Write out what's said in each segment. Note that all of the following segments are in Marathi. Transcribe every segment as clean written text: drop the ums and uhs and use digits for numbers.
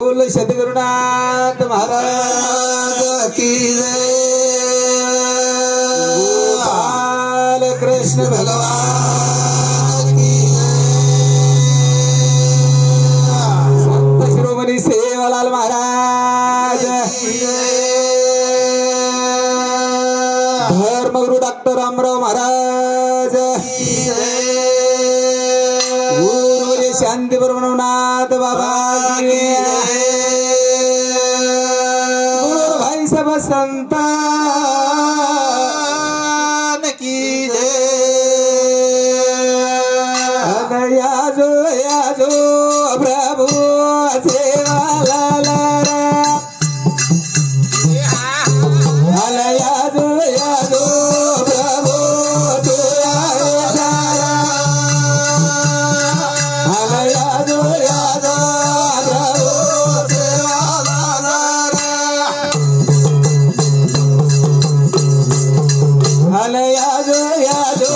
बोल सद्गुरुनाथ महाराज की जय। गोपाल कृष्ण भगवान की जय। संत शिरोमणी सेवालाल महाराज की जय। धर्मगुरु डॉक्टर रामराव महाराज की जय। गुरु शांती ब्रह्मनाथ बाबा की जय। सब संतान की जय। याजो याजो प्रभु सेवालाल याजो याजो प्रभु याजो याजो प्रभु याजो याजो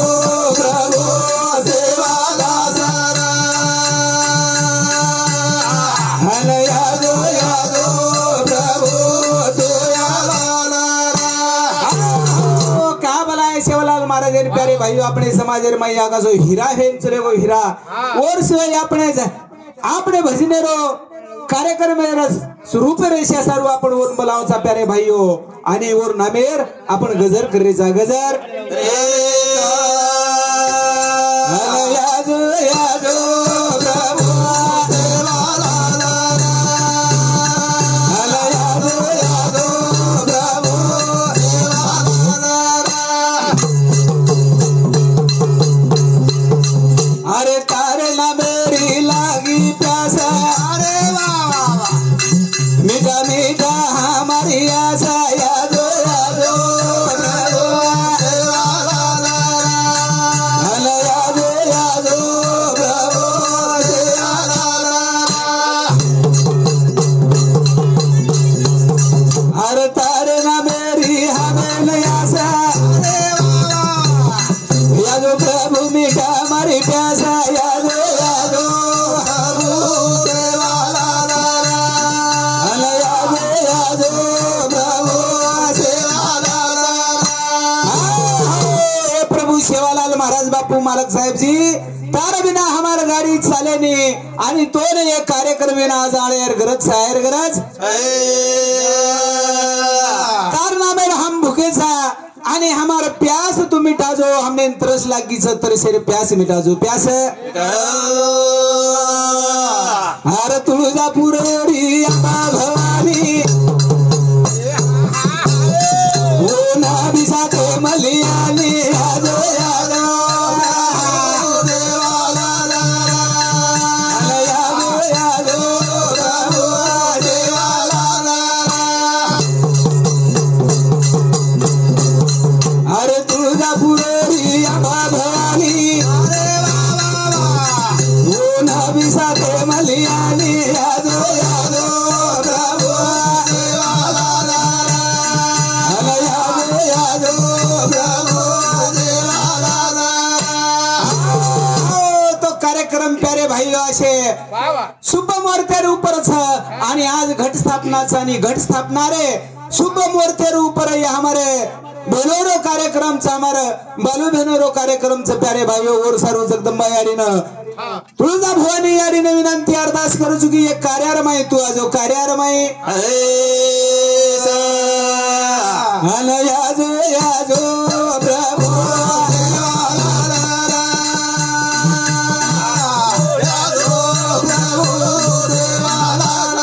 प्रभु सेवालाल याजो याजो प्रभु का बोलाय सेवालाल महाराज प्यारे भाइयों अपने समाज मैया का जो हीरा है चले वो हीरा और सिवाय अपने भजने रो कार्यक्रम स्वरूप रेषा सर्व आपण वर बोलावचा प्यारे भाइयों आणि वर नामेर आपण गजर करेचा गजर याजो याजो प्रभु सेवालाल याजो याजो प्रभु सेवालाल। अरे तारे नामेरी लागी प्यासा मीठा मीठा हमारी आशा यादो यादो प्रभु सेवालाल यादो यादो प्रभु सेवालाल। अरे तारे ना मेरी हमें आशा यादो प्रभु मीठा हमारी प्यासा यादो यादो प्रभु सेवालाल यादो प्रभु सेवालाल। प्रभु सेवालाल महाराज बापू मालक साहेब जी तार बिना हमार गाडी चाले नहीं आणि तो ने एक कार्यक्रम बिना आज आळेर गरज शायर गरज तार नामे हम भूखे था आणि हमार प्यास तू मिटा जो हमने तरस लागी तर शेर प्यास मिटा जो प्यास हर तुळजापूर भवानी साथे मलियानी यादो यादो सेवालाल यादो यादो प्रभु सेवालाल। अरे तुळजापुरी भवानी साथे मलियानी यादो यादो प्रभु सेवालाल यादो प्रभु सेवालाल। तो कार्यक्रम प्यारे भाइयों असे शुभ मुहूर्तेर ऊपर आणि आज घट स्थापनाचा आणि घट स्थापना रे शुभ मुहूर्तेर ऊपर हमारे बोलोरो कार्यक्रम हमारे बालू भेनोरो कार्यक्रम प्यारे भाइयों और सर्व जगदंबा याडीन तुळजा भवानी याडीन विनंती अरदास करू चुकी एक कार्यारमाई तू आजो कार्यारमाई याजो याजो प्रभु सेवालाल याजो प्रभु सेवालाल।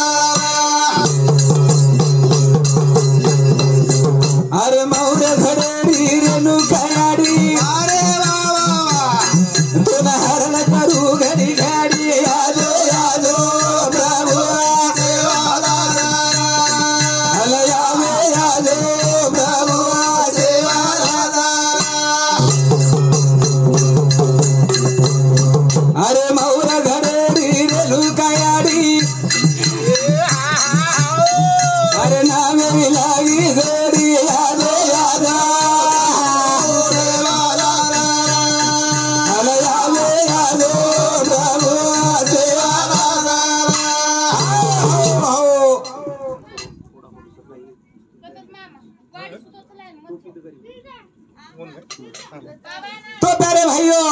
अरे मौर घडेरी रेणुका याडी अरे तुला हरण करू घडी घडी याजो याजो प्रभु सेवालाल याजो याजो प्रभु तो प्यारे भाइयों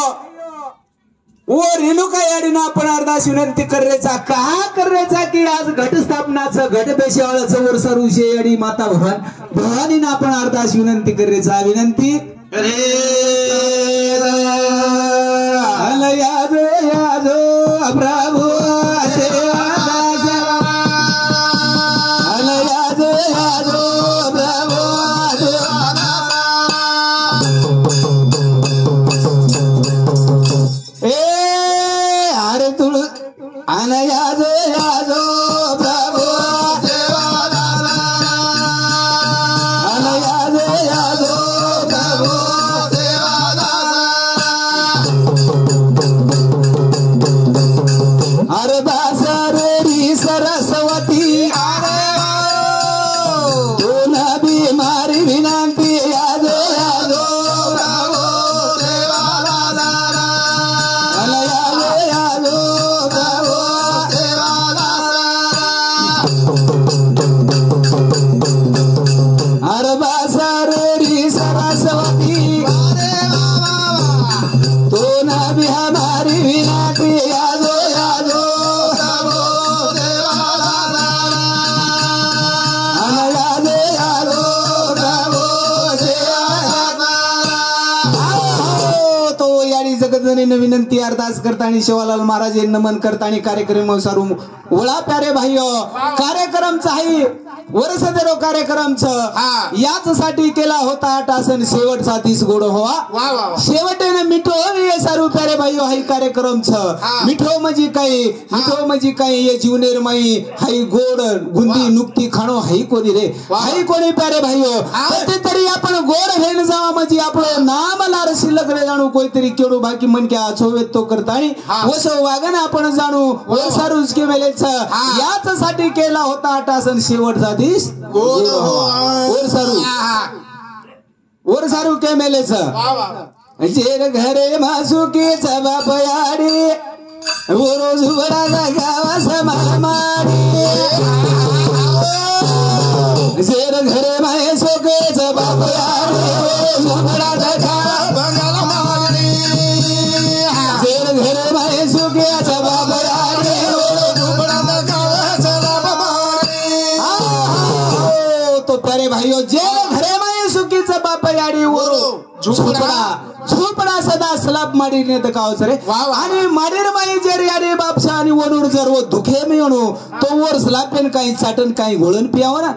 वो रेणुका याडीनं आपण अरदास विनंती करायचा का करायचा की आज घटस्थापनाचं घट बेशाळाचं वर सरुषे याडी माता भवानीनं आपण अरदास विनंती करायचा विनंती याद याद प्रभु विनंती अरदास करता आणि शिवालाल महाराज नमन करता आणि कार्यक्रम सारू वळा प्यारे भाइयो कार्यक्रमचा आहे वर्षदेरो कार्यक्रमचं याच साठी केला होता आटासन शेवटचा 30 गोड व्हावा शेवटेने मिठो ये सारू प्यारे भाइयो हाई कार्यक्रमचं मिठो म्हणजे काय ये जीवनेरमयी हाई गोड गुंदी नुकती खाणो हाई कोणी रे हाई कोणी प्यारे भाइयो तरी आपण गोड घेऊन जावा म्हणजे आपलं नाम लार शिल्लक रे जाणू कोणतरी केडू बाकी मन क्या आचोवेत तो करतानी वसो वागन आपण जाणू वर्षारूज के वेळेच याच साठी केला होता आटासन शेवटचा दिस वर्षारू के मेलेच जेर घरे मासुकीच बापयाडी रोज वडाचा गावा समामाडी जेर घरे माये सोकेच बापयाडी रोज वडाचा गावा समामाडी जेर घरे माये सोकेच बापयाडी रोज वडाचा गावा समामाडी तो प्यारे भाइयों जेर घरे माये सुकीच बापयाडी झोपडा सदा स्लाब माडीने दकावच रे आणि माडीर माई जर याडे बापसा आणि वडूर जर वो दुखे मिळणू तो वर स्लाब पेन काही चाटन काही घोळण पियाव ना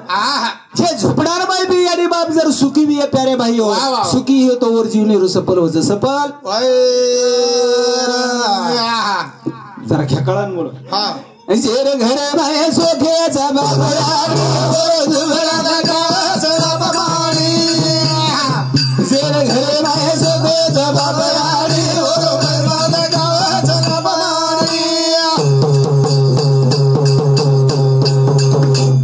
जे झोपडार बाई बी याडे बाप जर सुखी बी प्यारे भाइयों सुखी हो तो वर जीवने रु सफल हो सफल जरा खेकळान मुळ जेर घरे माये सोखेचा बापयाडी रोज वडाचा गावा समामाडी जेर घरे माये सोखेचा बापयाडी रोज वडाचा गावा समामाडी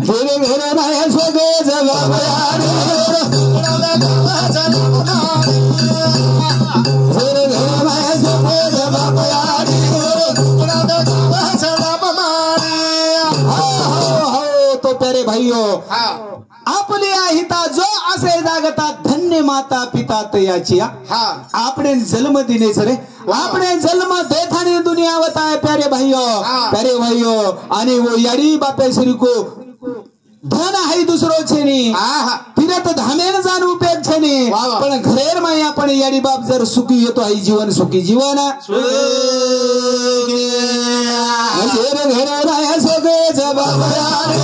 जेर घरे माये सोखेचा बापयाडी रोज वडाचा गावा समामाडी जेर घरे माये सोखेचा बापयाडी रोज वडाचा गावा समामाडी तो प्यारे भाइयों आपली आहिता जो असे जागता धन्य माता पिता तयाची आपने जन्म दिने सरे आपने जन्म देथाने दुनिया बताए प्यारे भाइयों आणि वो याडी बापे श्री को धन आहे दुसरो छेनी फिरत धामेन जाण उपयोग छेनी पण घरेर माई आपण याडी बाप जर सुखी येतो आहे जीवन सुखी जीवन जेर घरे राया सोगे जबाबदारी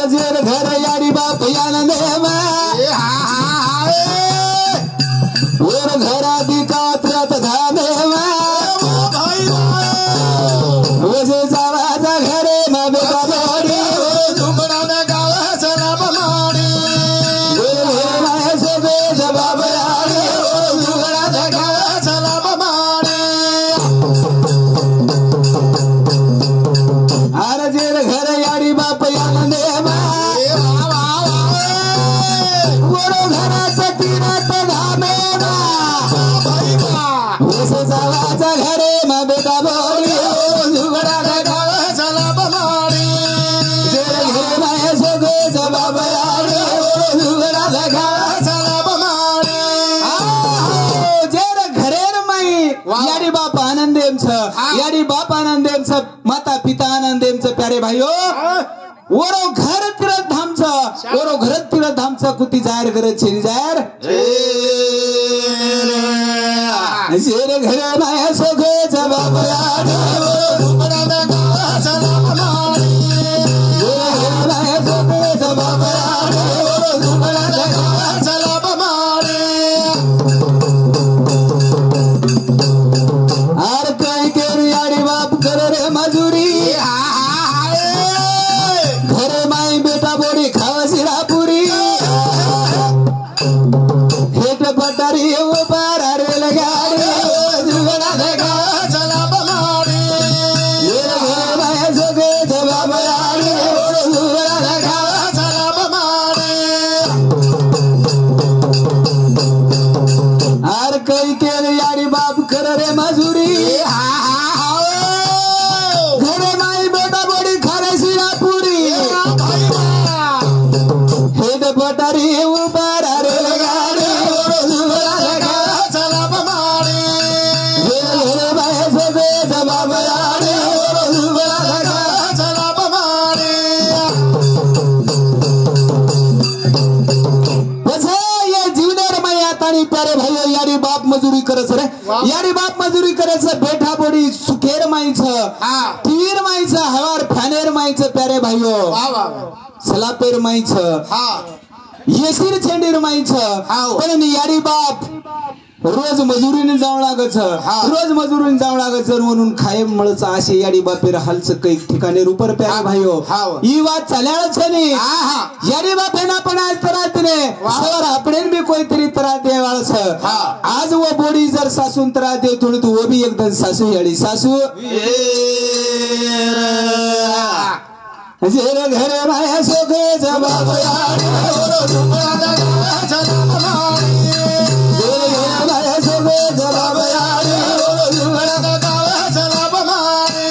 जेर घर याडी बाप यान वर घरा दिकात्रत धामे वजे जावाचा घरे न बेगा यारी बाप आनंदेम माता पिता आनंदेम प्यारे भाइयों ओरो घर तीरथ धाम ओरो घर तीरथ धाम कुती जायर करे छेरी जायर जेरे घरे माया सोगे जबाब यार दुपड़ा दा गावा सलाम मारी जेरे घरे माया सोगे जबाब यार दुपड़ा दा गावा सलाम मारी आर कहीं के यारी बाप करे रे मजूरी घरे माई बेटा बोरी खावा सिरा पूरी हेट पटारी वो पार रे लगा यारी बाप मजुरी करस बेठा बोडी सुखेर माईच तीर माईच हवार फॅनेर माईच प्यारे भाइयो सलापेर माईच येसीर छेंडीर माईच पण यारी बाप रोज मजुरीने जावं लागच रोज मजुरीने जावं लागच म्हणून खायम मळच असे याडी बापेर हालच काही ठिकाणी रुपर प्यारे भाइयो ई बात चाल्याळच नाही याडी बाप हेना पण आज तरातने सवर आपणेन भी कोईतरी तरा देवाळच आज वो बोडी जर सासून तरा दे थोडी तू वो भी एकदम सासू याडी सासू जेरे घरे माया सोगे जबाब याडी दुपड़ा दा गावा सलाम मारी जेरे घरे माया सोगे जबाब याडी दुपड़ा दा गावा सलाम मारी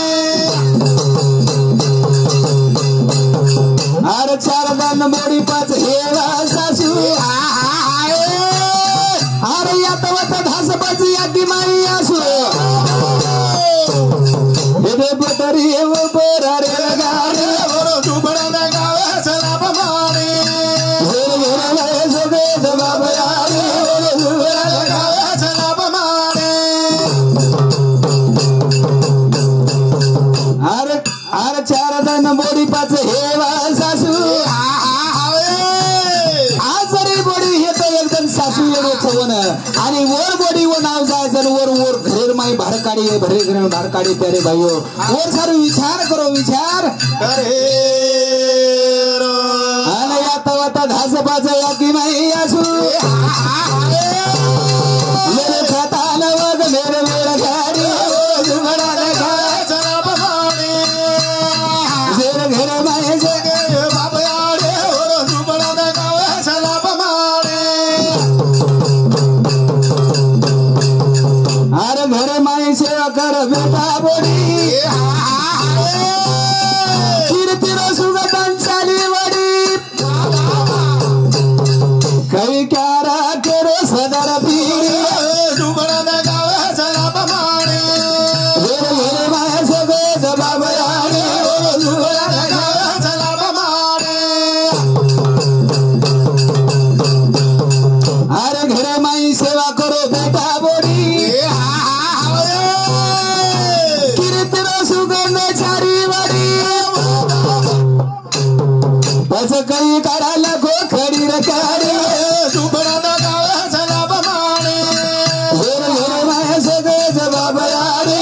आर चार दान मोडी पाच हेवा सासू आर यात वत धास पाच यादी माई आसू हेदे पटरी वो पोरा रे लगाडी दुपड़ा दा गावा सलाम मारी जेरे घरे माया सोगे जबाब याडी दुपड़ा दा गावा सलाम मारी आर चार दान मोडी पाच हेवा सासू आज जरी बोडी हे तर एकदम सासू येडो छवन आणि वर बोडी वो नाव जायचं वर वर घरेर माई भारकाडी भरे घरे भारकाडी प्यारे भाइयो वर सारू विचार करो विचार करे आणि आता वाता धास पाच याकी माई आसू मेरे खाता नवग मेरे मेरे गाडी दुपड़ा दा गावा सलाम मारी जेरे घरे माई सोगे बाप याडी दुपड़ा दा गावा सलाम मारी आरे घरे माई सेवा कर बेटा बोडी कीर्तिरो सुगतन चाली वडी कई क्यारा केरो सदर पीरी दुपड़ा दा गावा सलाम मारी जेरे घरे माया सोगे जबाब याडी दुपड़ा दा गावा सलाम मारी आरे घरे माई सेवा करो बेटा बोडी कीर्तिरो सुगंध चारी वडी बस कई काढा लगो खडी रकाडी दुपड़ा दा गावा सलाम मारी जेरे घरे माया सोगे जबाब याडी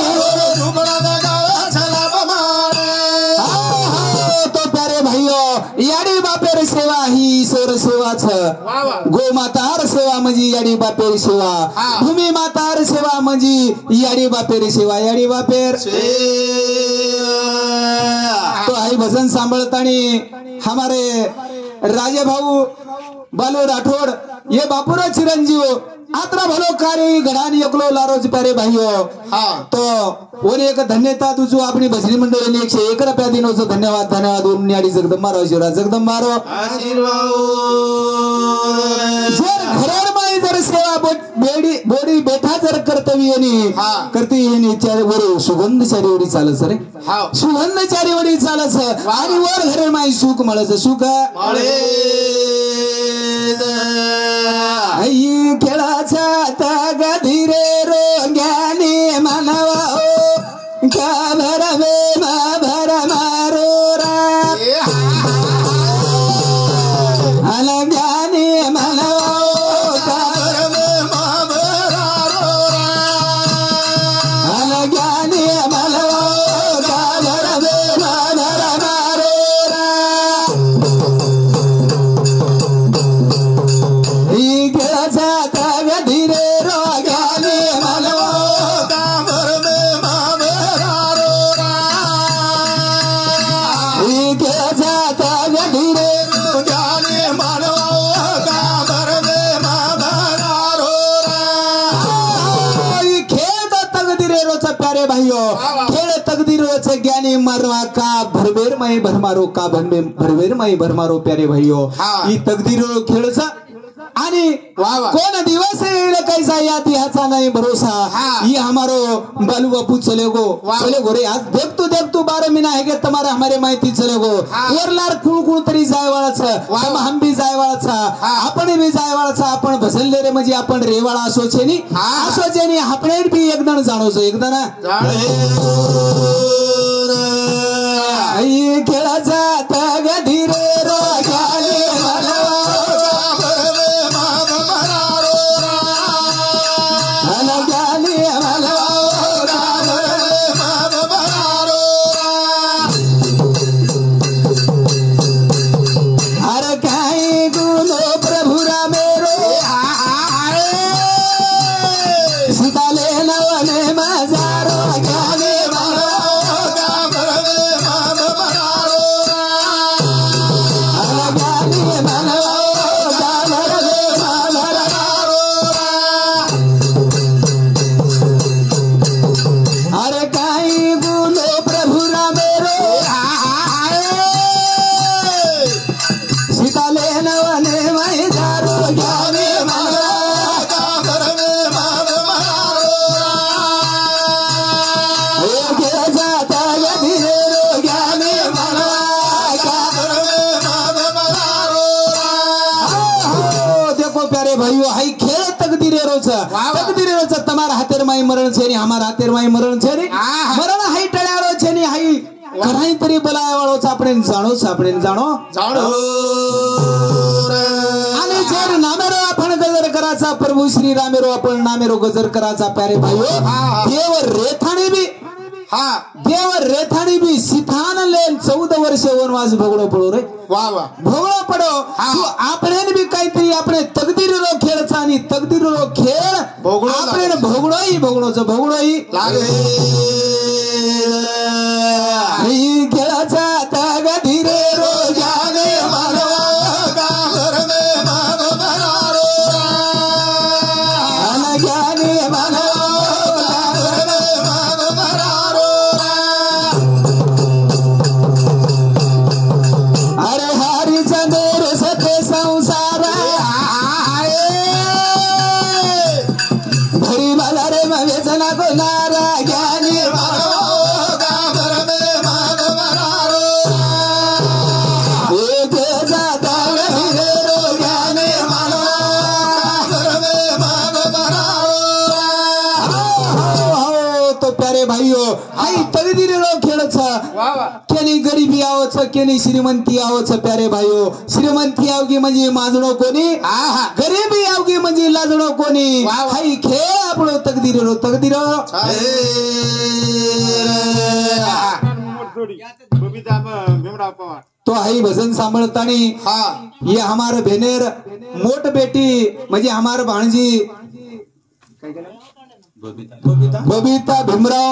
दुपड़ा दा गावा सलाम मारी तो प्यारे भाइयो याडी बापेर सेवा ही ईश्वर सेवाच गो मातार सेवा म्हणजे याडी बापेर सेवा भूमी मातार सेवा म्हणजे याडी बापेर सेवा याडी बापेर तो आई भजन सांभळतानी हमारे राजे भाऊ बालू राठोड ये बापूरा चिरंजीव आत्रा भलो कार्य घडानी एकलो लारोज प्यारे भाइयो तो ओने एक धन्यता तुझो आपली भजनी मंडळीने 101 रुपया दिनोचं धन्यवाद धन्यवाद उन्याडी जगदंबा राव शिवराज जगदंबा रो आशीर्वाद जर घरार माई जर सेवा बोडी बोडी बेठा जर कर्तव्य वर सुगंध चारीवडी चालस रे सुगंध चारीवडी चालस आणि वर घरे माई सुख मळस सुख आई खेळाचा तग धीरे रोग्याने मानवा का भरवे मा भर मारो अलग्याने मानवा का भरवे मा भर अलग्याने मानवा का भरवे मा भर मारो ही खेळाचा तग धीरे रोग्याने मानवा का भरवे मा भर ही खेळाचा तग धीरे रोग्याने मानवा का भरवे मा भर खेळ तकदीरे रोच प्यारे भाइयों खेळ तकदीर रोच ज्ञानी मरवा का भरवेर मई भरमारो का भरवेर मई भरमारो प्यारे भाइयों ही तकदीर खेळचा आणि कोण दिवस येईल कैसा यात ह्याचा नाही भरोसा ये हमारो बालू बापू चलेगो रे आज देखतो 12 महीना है के तुम्हारा हमारे माहिती चलेगो वरलार कुळ तरी जायवाळाच हम बी जायवाळाचा आपण बी जायवाळाचा आपण भसलले रे म्हणजे आपण रेवाळा असोचेनी आपण बी एकदण जाणोसो एकदण आई खेळाचा तग धीरे रोग्याने તમારા હાથેર માઈ મરણ છે ને અમારા હાથેર માઈ મરણ છે ને મરણ હાઈ ટળ્યાળો છે ને હાઈ ઘણાઈ તરી બોલાય વાળો છે આપણે જાણો અને જેર નામેરો आपण गजर कराचा प्रभू श्री रामेरो आपण नामेरो गजर कराचा प्यारे भाइयो देव रेथाणी भी सिथान लेन 14 वर्ष वनवास भोगणो पडो रे भोगणो पडो आपण बी काहीतरी आपण तकदीर रो खेळचा आणि तकदीर रो खेळ आपण भोगणोही लागे ही खेळाचा तग धीरे रोग्याने मानवा का भरवे मा भरारो अलग्याने मानवा का भरवे मा भरारो अरे हरी चंदेर सते संसार भरी मला रे व्यजना को नारा ज्ञानी भाइयों आई तकदीर रो खेळच केनी गरीबी आवच केनी श्रीमंती आवच प्यारे भाइयों श्रीमंती आवगी म्हणजे माजणो कोणी गरीबी आवगी म्हणजे लाजणो कोणी हाई खेळ आपलो तकदीर रो तो हाई भजन सांभळतानी ये हमार भेनेर मोठ बेटी म्हणजे हमार भाणजी बबीता भीमराव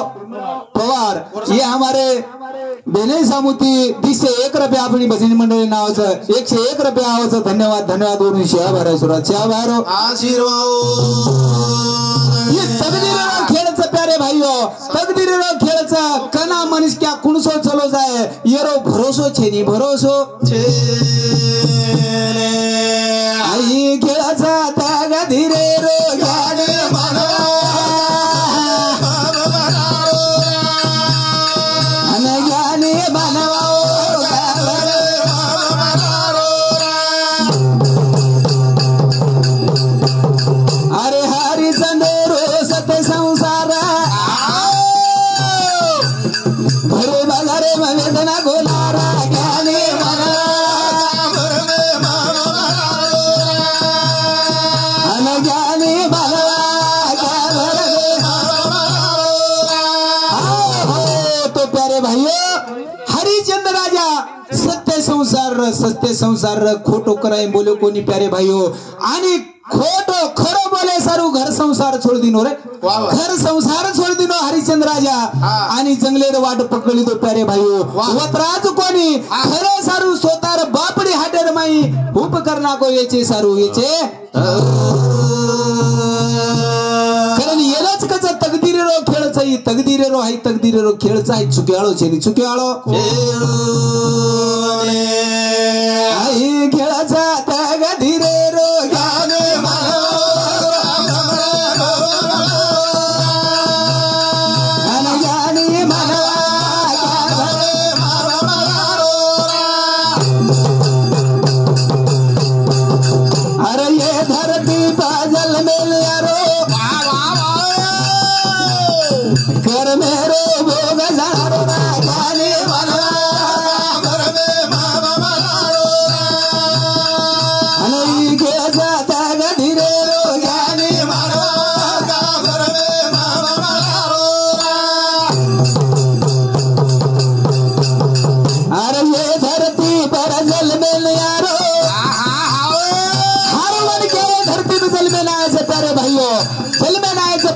पवार ये हमारे बेने सामुती 101 रुपया अपनी भजनी मंडळी नावाचं 101 रुपया आवाचं धन्यवाद वरून शिवा भरायसुरा शिवा भरो ये तकदीर खेळचं प्यारे भाइयों तकदीर खेळचं कना मनीष क्या कुणसो चलो जाए येरो भरोसो छेनी भरोसो आई खेळाचा तग धीरे सस्ते संसार खोटो कराय बोले कोणी प्यारे भाईओ आणि खोटो खरो बोले सारू घर संसार छोड़ दिनो रे घर संसार छोड़ दिनो हरिश्चंद्र राजा आणि जंगलेर वाट पकडली तो प्यारे भाईओ वतराज कोणी खरे सारू सोतार बापडी हाटेर माई उपकरणा को याचे सारू याचे कारण येलाच कच तकदीरेरो खेळचाई तकदीरेरो हाय तकदीरेरो खेळचाई चुक्याळो छेनी चुक्याळो आई खेळाचा तकदीरेरो गाने अरे ये धरती पाजल मेल यारो कर मेरो भोग जारो गाने वाला घर में मामा मलारो अनई के जाता गधीरे रो गाने मारो घर में मामा मलारो अरे ये धरती पर जल मेल यारो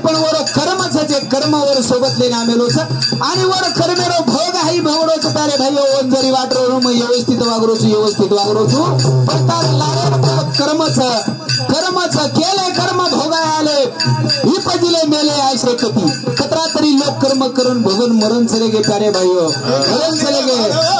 पण वर कर्मच जे कर्म वर सोबतले नामेलोच आणि वर कर्मेरो भोग हाई भोगडोच तारे भाई ओन जरी वाटरो मग व्यवस्थित वागरोचू पण तार लारे कर्मच केले कर्म भोगाय आले ही पजिले मेले आयशे कती खतरा तरी लोक कर्म करून भोगून मरण चले गे तारे भाईओ मरण चले गे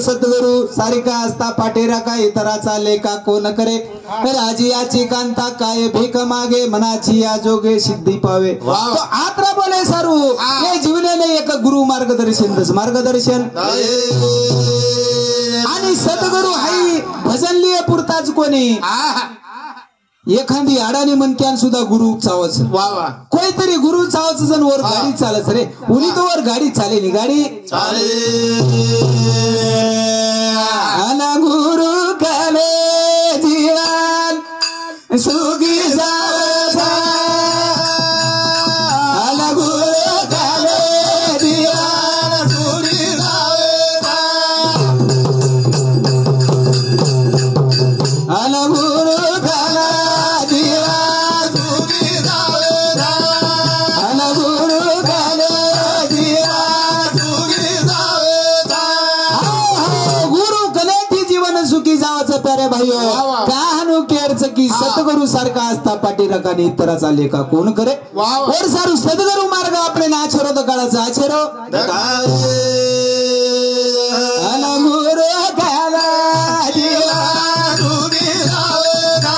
सद्गुरु सारिका असता पाटेरा का इतराचा लेखा कोण करे राजियाची कांता काय भीक मागे मनाची या जोगे सिद्धी पावे तो आत्रा बोले सारू हे जीवनाने एक गुरु मार्गदर्शन आणि सद्गुरु हाई भजन लिये पुरताच कोणी एखादी अडाणी म्हणत्यान सुद्धा गुरु चावच कोणीतरी गुरु चावच जण वर गाडी चालच रे उनी तो वर गाडी चालेली गाडी अना गुरु काले जीवन सुखी जावता अना गुरु काले जीवन सुखी जावता अना गुरु प्यारे भाईओ काहनु केरच की सद्गुरु सारखा असता पाठीराखाने इतराचा लेखा कोण करे और सारू सद्गुरु मार्ग आपले नाछरो तो काळाचा आछरो अनमुरो काला जीवा सुधी जावेगा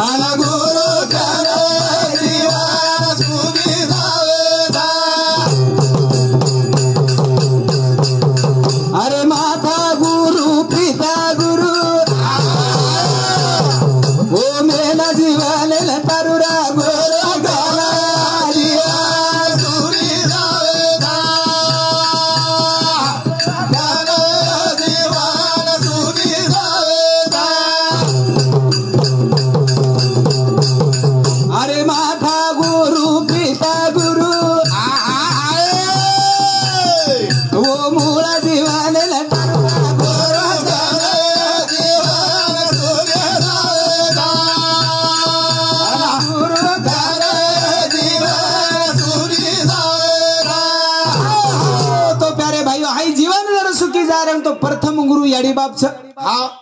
अनमुरो काला जीवा सुधी जावेगा अरे माता गुरु पिता गुरु ओ मेला जीवाले तरुरा गोरो गाला जीवा सुरी जावे कारण तो प्रथम गुरु याडी बाप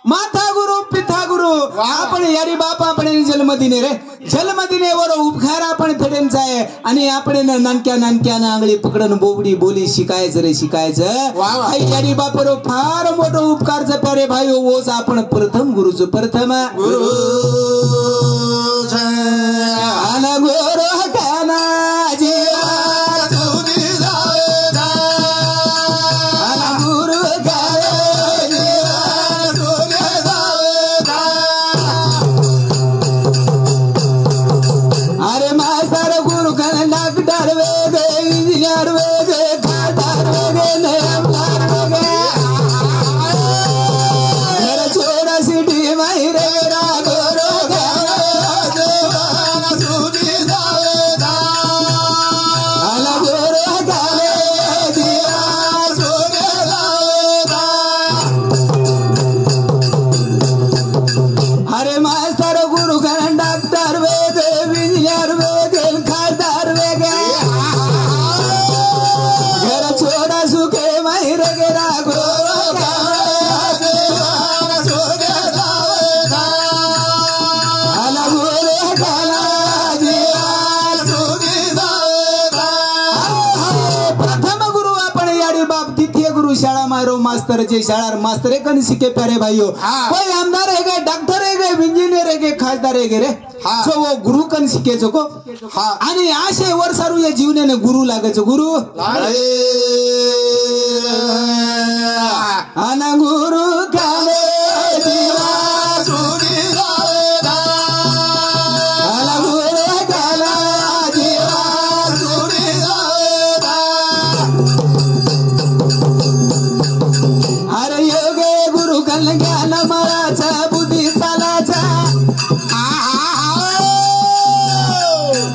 माथा गुरु पिता गुरु आपण याडी बाप आपण जन्म दिने रे जन्म दिनेवर उपकार आपण फेडेंचा आहे आणि आपण नानक्या नानक्यानं आंगळी पकडून बोबडी बोली शिकायचं रे शिकायचं याडी बापर फार मोठं उपकारचं प्यारे भाई ओच आपण प्रथम गुरुचं प्रथम गुरु मास्तरचे शाळा मास्तर कन शिके प्यारे भाइयों कोई आमदार है गए डॉक्टर है गए इंजिनियर है गए खासदार है गए रे सो वो गुरु कन शिके को आणि आशे वर्षारू या जीवनाने गुरु लागायचं गुरु आना गुरु काले दिवा सुरी लावेदा आना गुरु काला दिवा सुरी लावेदा अरे योगे गुरु कल ज्ञान मळाचा बुद्धी चालाचा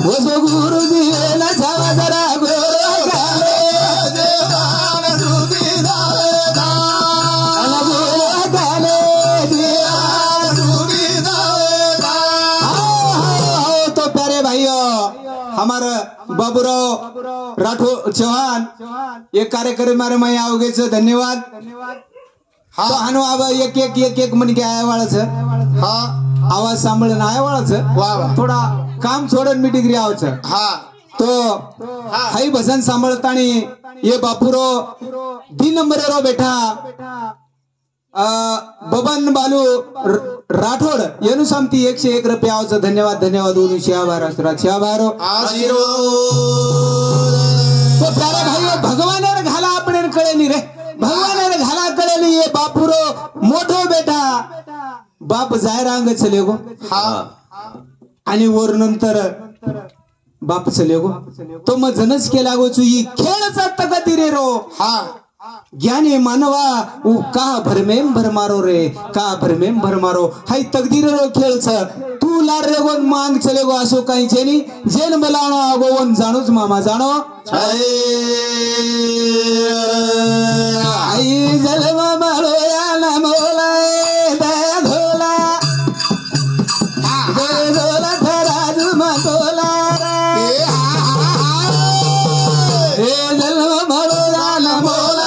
वो गुरु दिवेला जावा जरा हमारा बाबूराव राठौर चौहान ये कार्यक्रम में आओगे धन्यवाद तो हानो आवा एक एक एक एक मन के आया वाला हाँ आवाज सांभळून आया वाला थोडा काम सोडून मी डिग्री आवच हाँ तो हाई भजन सांभळतानी ये बापूरो 3 नंबर रो बेटा बबन बालू राठौड़ येनु समती 101 रुपया आवच धन्यवाद धन्यवाद उनु शियाबार शियाबारो तो प्यारे भाइयों भगवान घाला आपण कळेली रे भगवान घाला कळेली ये बापूरो मोठो बेटा बाप जाय रांग चले गो आणि वर नंतर बाप चले गो तो मग जनच केला गो चुई खेळचा तगती रे रो हा ज्ञानी मानवा का भरमेम भर मारो रे का भरमेम भर मारो हाई तकदीर रो खेळच तू लार रे गोन मांग चले गो असो काही जेनी जेन मलाणो आगोवन जाणूच मामा जाणो आई जलवा मारो या ना मोलाय दया धोला दया धोला थराजू मतोला रे जलवा मारो या ना मोला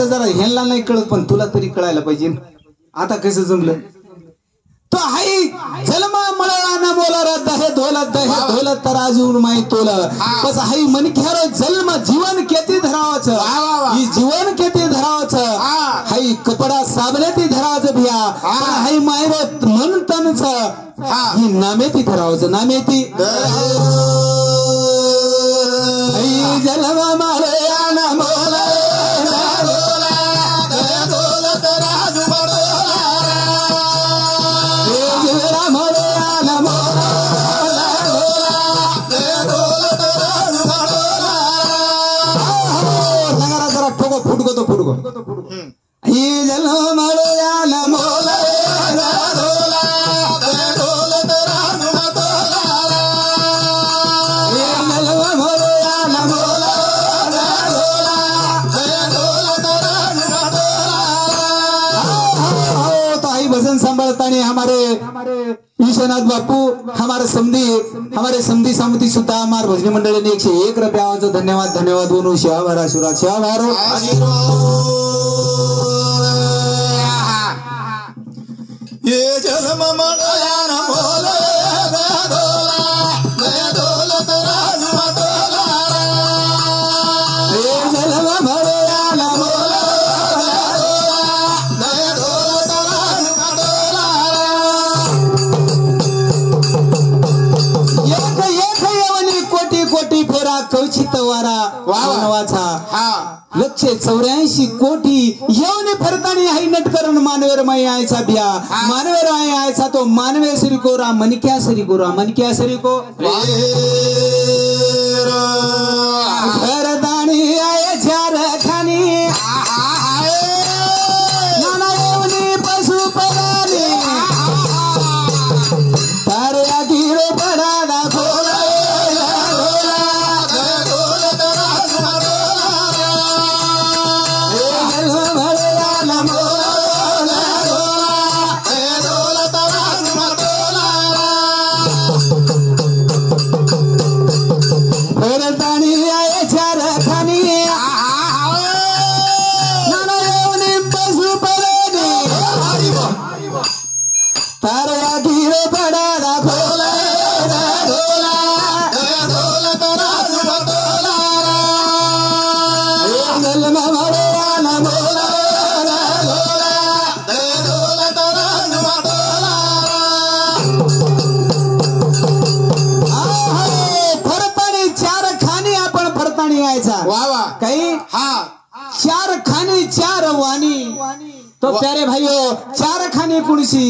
जरा ह्यांना नाही कळत पण तुला तरी कळायला पाहिजे आता कसं जमलं तो हाई जलमा मळा ना बोला रद्द हे धोलत तराजू माई तोल बस हाई मन खेरो जन्म जीवन केती धरावाचं ही जीवन केती धरावाचं हाई कपडा साबले ती धरावाचं भिया हाई मायरो मन तनच ही नामेती धरावाचं नामेती हाई जलमा मळा ना बोला ಈ ಜಲಮಳೆಯ ಮೋಲಯ भजन सांभाळताना हमारे विश्वनाथ बापू हमारे समधी समिति सुद्धा हमारे भजनी मंडळीने 101 रुपयाचं धन्यवाद बोलू शिवाभार आशीर्वाद शिवाभार ये जन्म मळया न बोले कवचित वारा वाचा 184 कोटी येऊन फरतानी हाई नटकरण मानवेर माई आयचा बिया मानवेर माई आयचा तो मानवे सरी को मनक्या सरी को घरदानी आय चार खानी नाना येऊनी पशु परानी तारे गिरो पडाडा खोला चार वाणी तो प्यारे भाइयों 4 खाने कुणसी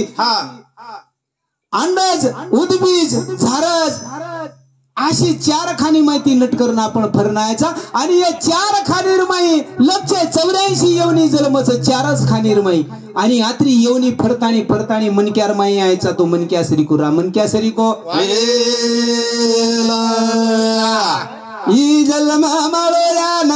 अंडज उद्बीज झारज अशी 4 खानी माहिती नटकरून आपण फरनायचा आणि या 4 खानीर माई 184 येवनी जन्मच 4च खानीर माई आणि आत्री येवनी फरतानी मनक्यार माई यायचा तो मनक्या सरी को ई जन्म मळया न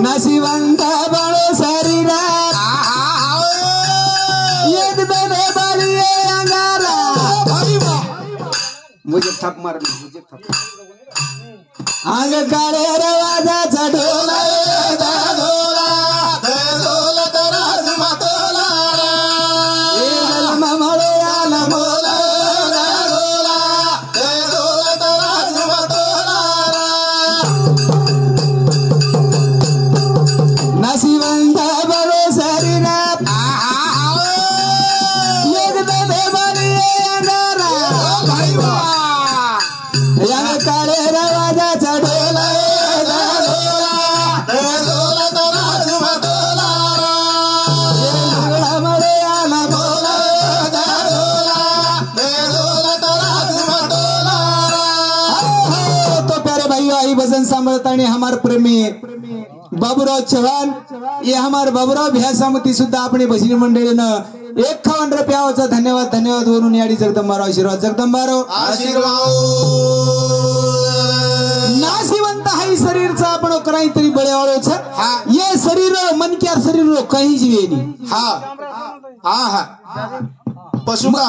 नशिवंत बळो शरीरा एक दे बालिये अंगारा मुझे थप मार आंग काळे रवाजाचा ढोला नशिवंत बळो शरीरात एक दे बालिये अंगारा अंग काळे रवाजाचा ढोला भजन सांभळताना हमारे प्रेमी बाबूराव चव्हाण ये हमारे बाबूराव भ्या समिति सुद्धा अपने भजनी मंडळी न 51 रुपयाचा धन्यवाद बोलून याडी जगदंबाराव आशीर्वाद नाशिवंत हाई शरीरचा आपण काहीतरी बळेवाळोच ये शरीर मनक्या शरीर काही जीवेनी पशु का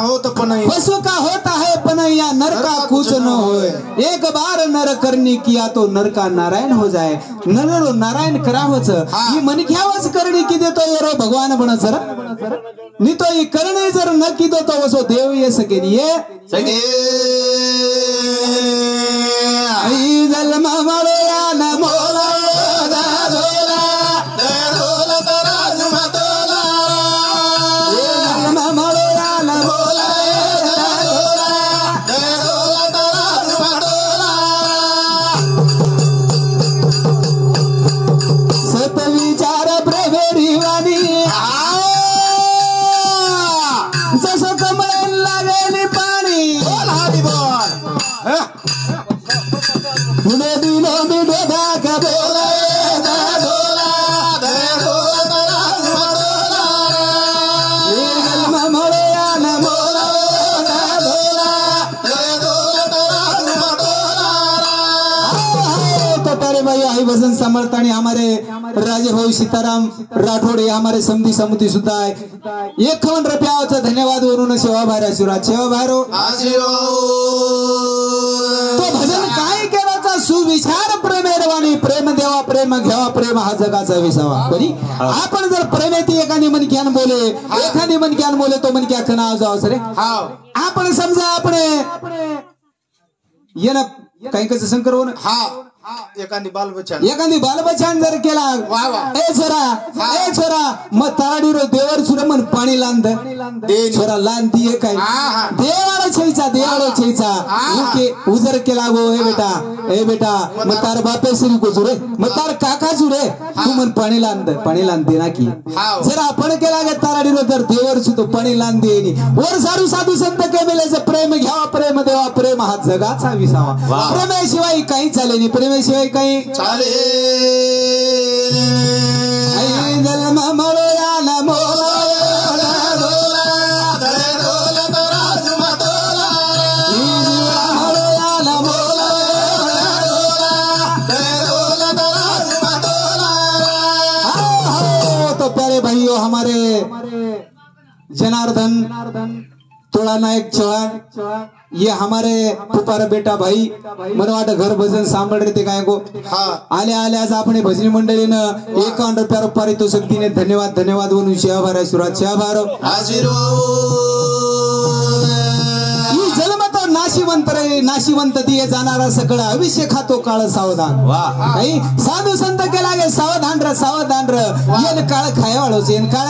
होता है पण या नर का कुछ न होए एक बार नर करनी किया तो नर का नारायण हो जाए नर नारायण करावच ही मनक्यावच करणी की देतो येरो भगवान बनच नी तो ही करणी जर न की देतो वसो देव ये सके ये आई जन्म मळया न मोला भजन सांभळताना हमारे राजे भाऊ सीताराम राठोड हे हमारे समधी समिति सुद्धा आहे 51 रुपयाचा धन्यवाद वरून सेवा भार आशीर्वाद सेवा भारो तो भजन काय केलाचा सुविचार प्रेमेरवाणी प्रेम देवा प्रेम घ्यावा प्रेम हा जगाचा विसावा बरी आपण जर प्रेमेती एखादी मनक्यान बोले एखादी मनक्यान बोले तो मनक्या खना जावस रे आपण समजा आपण ये ना काही कसं शंकर हो हा एखादी बालबचान जर केला ए छोरा मग ताराडीरो देवर सुर मन पाणी लांद छोरा लांदी काय देवाळो छेचा उके उजर केला गो ए बेटा मग तार बापे श्री को जुरे मग तार काका जुरे तू मन पाणी लांदे ना की जर आपण केला गे ताराडीरो जर देवर सुतो पाणी लांदे वर सारू साधू संत केलेले प्रेम घ्यावा प्रेम देवा प्रेम हा जगाचा विसावा प्रेमाशिवाय काही चाले नाही प्रेमाशिवाय काही चाले जन्म मळया नमो तो प्यारे भाइयों हमारे जनार्दन तोड़ा नायक चौहान ये हमारे पुपारा बेटा भाई मनवाट घर भजन सांभळ रे ते काय गो आल्या आज आपण भजनी मंडळीनं 51 रुपया पारितोषिक दिने धन्यवाद म्हणून शेवाभार आशीर्वाद शेवाभार ही जन्मतो नाशिवंत रे नाशिवंत दिये जाणारा सकळ अभिषेक खातो काळ सावधान काही साधू संत केला गे सावधान र येन काळ खायवाळोच येन काळ